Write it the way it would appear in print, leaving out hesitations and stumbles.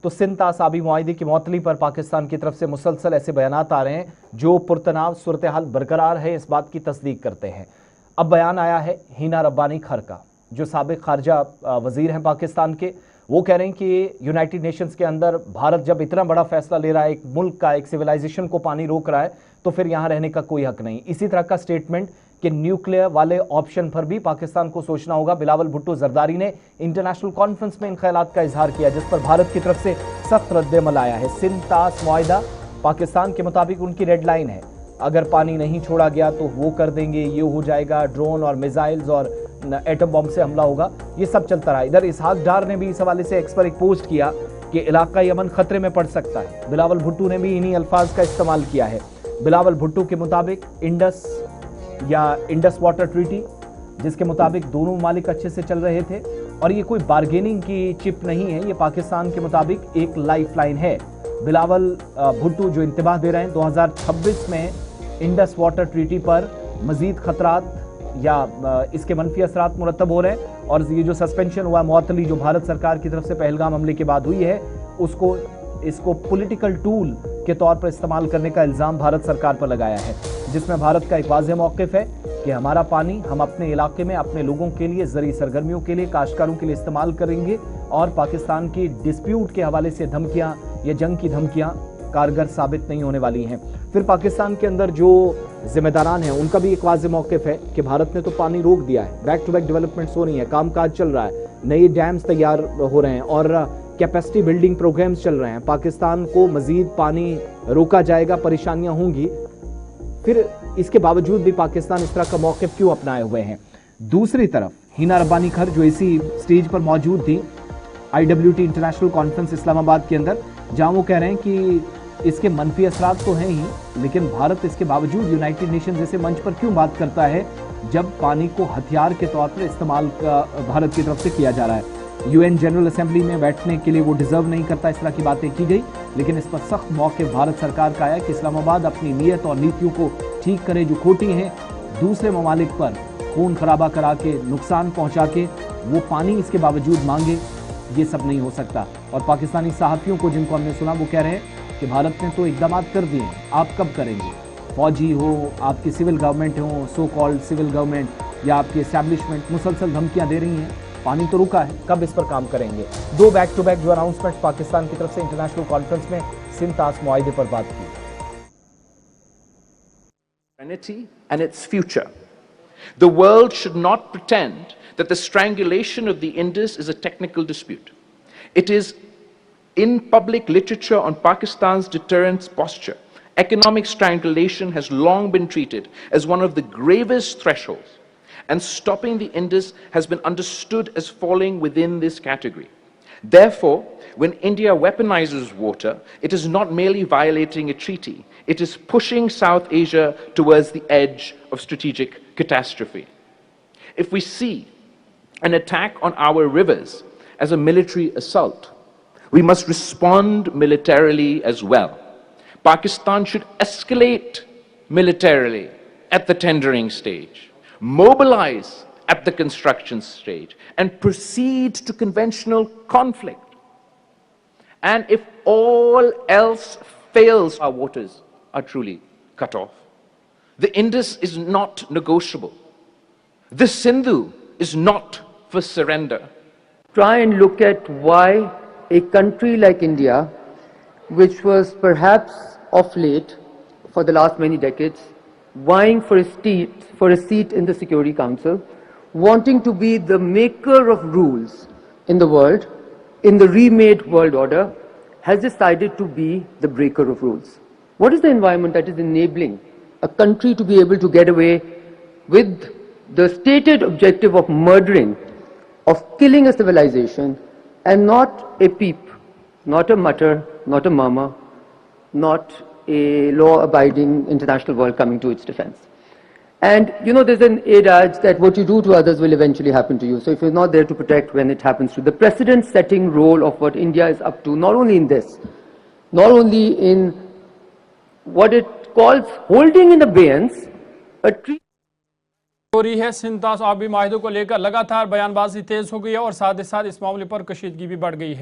तो सिंध तास आबी मुआहिदे की मुअत्तली पर पाकिस्तान की तरफ से मुसलसल ऐसे बयानात आ रहे हैं जो पुरतनाव सूरत हाल बरकरार है इस बात की तस्दीक करते हैं। अब बयान आया है हिना रब्बानी खर का, जो साबिक खारजा वजीर हैं पाकिस्तान के। वो कह रहे हैं कि यूनाइटेड नेशंस के अंदर भारत जब इतना बड़ा फैसला ले रहा है, एक मुल्क का, एक सिविलाइजेशन को पानी रोक रहा है, तो फिर यहाँ रहने का कोई हक नहीं। इसी तरह का स्टेटमेंट कि न्यूक्लियर वाले ऑप्शन पर भी पाकिस्तान को सोचना होगा। बिलावल भुट्टो जरदारी ने इंटरनेशनल कॉन्फ्रेंस में इन ख्यालात का इजहार किया, जिस पर भारत की तरफ से सख्त रद्द-ए-अमल आया है। सिंध तास मुआहिदा पाकिस्तान के मुताबिक उनकी रेड लाइन है। अगर पानी नहीं छोड़ा गया तो वो कर देंगे, ये हो जाएगा, ड्रोन और मिसाइल्स और एटम बम से हमला होगा, ये सब चलता रहा। इधर इसहाक डार ने भी इस हवाले से एक्स पर एक पोस्ट किया कि इलाका यमन खतरे में पड़ सकता है। बिलावल भुट्टो ने भी इन्हीं अल्फाज का इस्तेमाल किया है। बिलावल भुट्टो के मुताबिक इंडस वाटर ट्रीटी, जिसके मुताबिक दोनों ममालिक अच्छे से चल रहे थे और ये कोई बार्गेनिंग की चिप नहीं है, ये पाकिस्तान के मुताबिक एक लाइफ लाइन है। बिलावल भुट्टो जो इंतबाह दे रहे हैं 2026 में इंडस वाटर ट्रीटी पर मजीद खतरात या इसके मनफी असरात मुरतब हो रहे हैं और ये जो सस्पेंशन हुआ मुअत्तली जो भारत सरकार की तरफ से पहलगाम हमले के बाद हुई है, इसको पॉलिटिकल टूल के तौर पर इस्तेमाल करने का इल्ज़ाम भारत सरकार पर लगाया है, जिसमें भारत का एक वाज़ेह मौक़िफ़ है कि हमारा पानी हम अपने इलाके में अपने लोगों के लिए, ज़रूरी सरगर्मियों के लिए, काश्तकारों के लिए इस्तेमाल करेंगे और पाकिस्तान की डिस्प्यूट के हवाले से धमकियाँ या जंग की धमकियाँ कारगर साबित नहीं होने वाली हैं। फिर पाकिस्तान के अंदर जो जिम्मेदारान हैं उनका भी एक वाज़ेह मौक़िफ़ है कि भारत ने तो पानी रोक दिया है, बैक टू बैक डेवलपमेंट्स हो रही हैं, काम काज चल रहा है, नए डैम्स तैयार हो रहे हैं और कैपेसिटी बिल्डिंग प्रोग्राम्स चल रहे हैं। पाकिस्तान को मजीद पानी रोका जाएगा, परेशानियां होंगी, फिर इसके बावजूद भी पाकिस्तान इस तरह का मौक़िफ़ क्यों अपनाए हुए हैं। दूसरी तरफ हिना रब्बानी खर जो इसी स्टेज पर मौजूद थी IWT इंटरनेशनल कॉन्फ्रेंस इस्लामाबाद के अंदर, जहां वो कह रहे हैं कि इसके मनफी असरात तो हैं ही, लेकिन भारत इसके बावजूद यूनाइटेड नेशन जैसे मंच पर क्यों बात करता है जब पानी को हथियार के तौर पर इस्तेमाल भारत की तरफ से किया जा रहा है। UN जनरल असेंबली में बैठने के लिए वो डिजर्व नहीं करता, इस तरह की बातें की गई, लेकिन इस पर सख्त मौक़िफ़ भारत सरकार का आया कि इस्लामाबाद अपनी नीयत और नीतियों को ठीक करे जो खोटी हैं, दूसरे ममालिक पर खून खराबा करा के, नुकसान पहुंचा के वो पानी इसके बावजूद मांगे, ये सब नहीं हो सकता। और पाकिस्तानी सहाफ़ियों को जिनको हमने सुना वो कह रहे हैं कि भारत ने तो इक़दाम कर दिए, आप कब करेंगे? फौजी हो, आपकी सिविल गवर्नमेंट हो, सो कॉल्ड सिविल गवर्नमेंट या आपकी एस्टैब्लिशमेंट मुसलसल धमकियां दे रही हैं, पानी तो रुका है, कब इस पर काम करेंगे? दो बैक टू बैक जो अनाउंसमेंट पाकिस्तान की तरफ से इंटरनेशनल कॉन्फ्रेंस में सिंध तास मुआहिदे पर बात की। And its future. The world should not pretend that the strangulation of the Indus is a technical dispute. It is in public literature on Pakistan's deterrence posture. Economic strangulation has long been treated as one of the gravest thresholds, and stopping the Indus has been understood as falling within this category. Therefore, when India weaponizes water, it is not merely violating a treaty, it is pushing South Asia towards the edge of strategic catastrophe. If we see an attack on our rivers as a military assault, we must respond militarily as well. Pakistan should escalate militarily at the tendering stage, mobilize at the construction stage, and proceed to conventional conflict. And if all else fails, our waters are truly cut off. The Indus is not negotiable. The Sindhu is not for surrender. Try and look at why a country like India, which was perhaps of late for the last many decades, vying for a seat in the Security Council, wanting to be the maker of rules in the world, in the remade world order, has decided to be the breaker of rules. What is the environment that is enabling a country to be able to get away with the stated objective of murdering, of killing a civilization, and not a peep, not a mutter, not a murmur, not a law-abiding international world coming to its defense? And you know, there's an adage that what you do to others will eventually happen to you. So if you're not there to protect when it happens to you, the precedent-setting role of what India is up to, not only in this, not only in what it calls holding in abeyance a treaty. हो रही है सिंध तास आबी मुआहिदे को लेकर लगातार बयानबाजी तेज हो गई है और साथ ही साथ इस मामले पर कशीदगी भी बढ़ गई है।